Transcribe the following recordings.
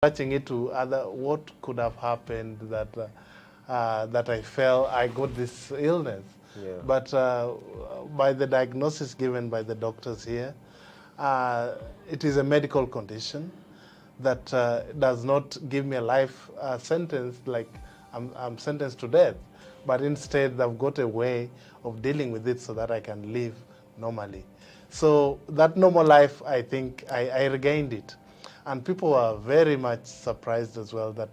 Touching it to other, what could have happened that that I got this illness. Yeah. But by the diagnosis given by the doctors here, it is a medical condition that does not give me a life sentence, like I'm sentenced to death, but instead they've got a way of dealing with it so that I can live normally. So that normal life, I think I regained it. And people were very much surprised as well that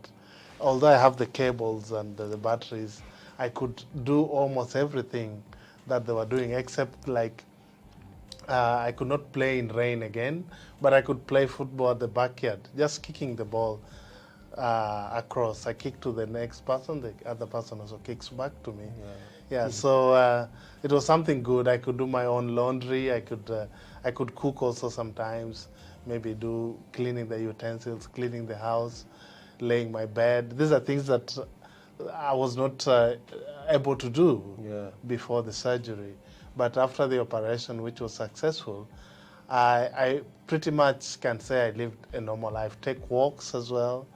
although I have the cables and the batteries, I could do almost everything that they were doing, except like I could not play in rain again, but I could play football at the backyard, just kicking the ball across. I kick to the next person, the other person also kicks back to me. Yeah, so it was something good. I could do my own laundry. I could cook also sometimes, maybe do cleaning the utensils, cleaning the house, laying my bed. These are things that I was not able to do before the surgery. But after the operation, which was successful, I pretty much can say I lived a normal life. Take walks as well.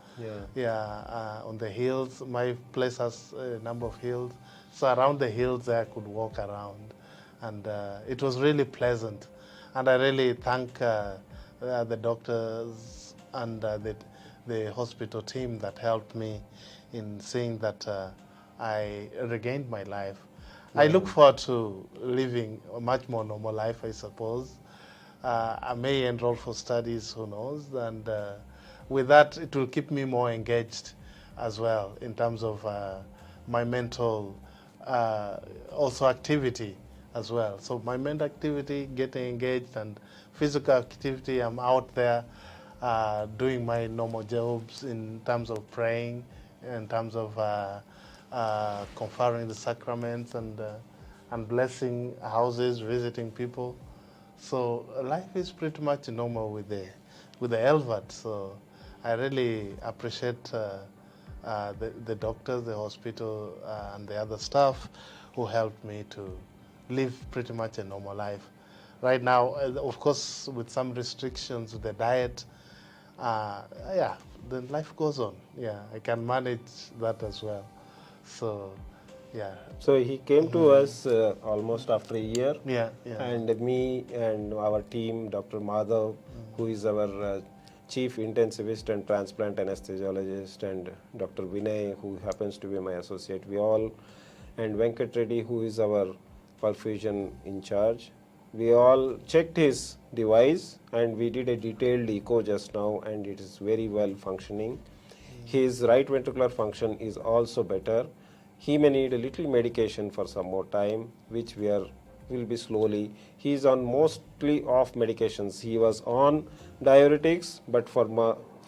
On the hills. My place has a number of hills. So around the hills I could walk around. And it was really pleasant. And I really thank the doctors and the hospital team that helped me in seeing that I regained my life. I look forward to living a much more normal life, I suppose. I may enroll for studies, who knows, and with that it will keep me more engaged as well in terms of my mental also activity as well. So my mental activity, getting engaged, and physical activity, I'm out there doing my normal jobs in terms of praying, in terms of conferring the sacraments and blessing houses, visiting people. So life is pretty much normal with the LVAD. So I really appreciate the doctors, the hospital, and the other staff who helped me to live pretty much a normal life. Right now, of course, with some restrictions with the diet, then life goes on. Yeah, I can manage that as well. So, yeah. So he came to us almost after a year. Yeah. And me and our team, Dr. Madhav, who is our chief intensivist and transplant anesthesiologist, and Dr. Vinay, who happens to be my associate, we all, and Venkat Reddy, who is our perfusion in charge, we all checked his device and we did a detailed echo just now, and it is very well functioning. His right ventricular function is also better. He may need a little medication for some more time, which will be slowly. He is on mostly off medications. He was on diuretics, but for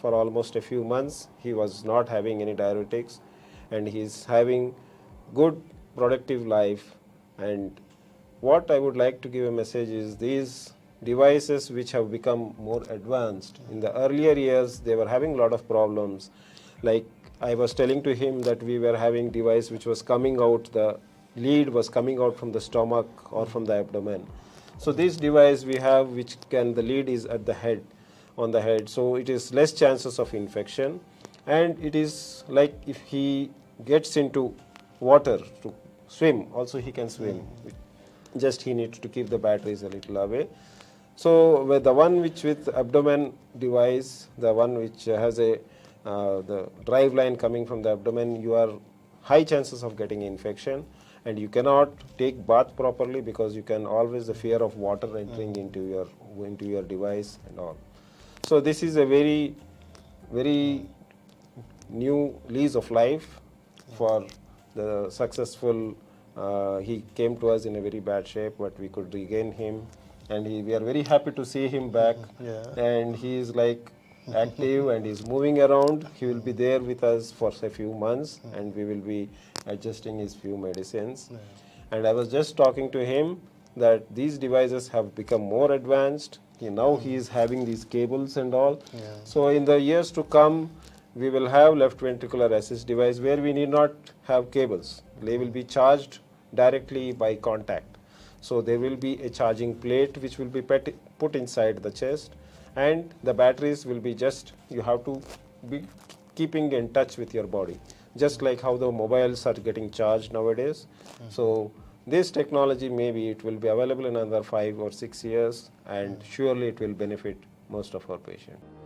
almost a few months he was not having any diuretics, and he is having good productive life. And what I would like to give a message is these devices which have become more advanced. In the earlier years they were having a lot of problems. Like I was telling to him that we were having device which was coming out, the lead was coming out from the stomach or from the abdomen. So this device we have, which the lead is at the head, on the head, so it is less chances of infection, and it is like if he gets into water to swim, also he can swim. Just he needs to keep the batteries a little away. So with the one which with abdomen device, the one which has the drive line coming from the abdomen, you are high chances of getting infection, and you cannot take bath properly because you can always the fear of water entering into your device and all. So this is a very, very new lease of life for the successful. He came to us in a very bad shape, but we could regain him, and we are very happy to see him back. And he is like active and he's moving around. He will be there with us for a few months, and we will be adjusting his few medicines. And I was just talking to him that these devices have become more advanced. Now he is having these cables and all. So in the years to come, we will have left ventricular assist device where we need not have cables. They will be charged directly by contact. So there will be a charging plate which will be put inside the chest, and the batteries will be just, you have to be keeping in touch with your body, just like how the mobiles are getting charged nowadays. So this technology, maybe it will be available in another 5 or 6 years, and surely it will benefit most of our patients.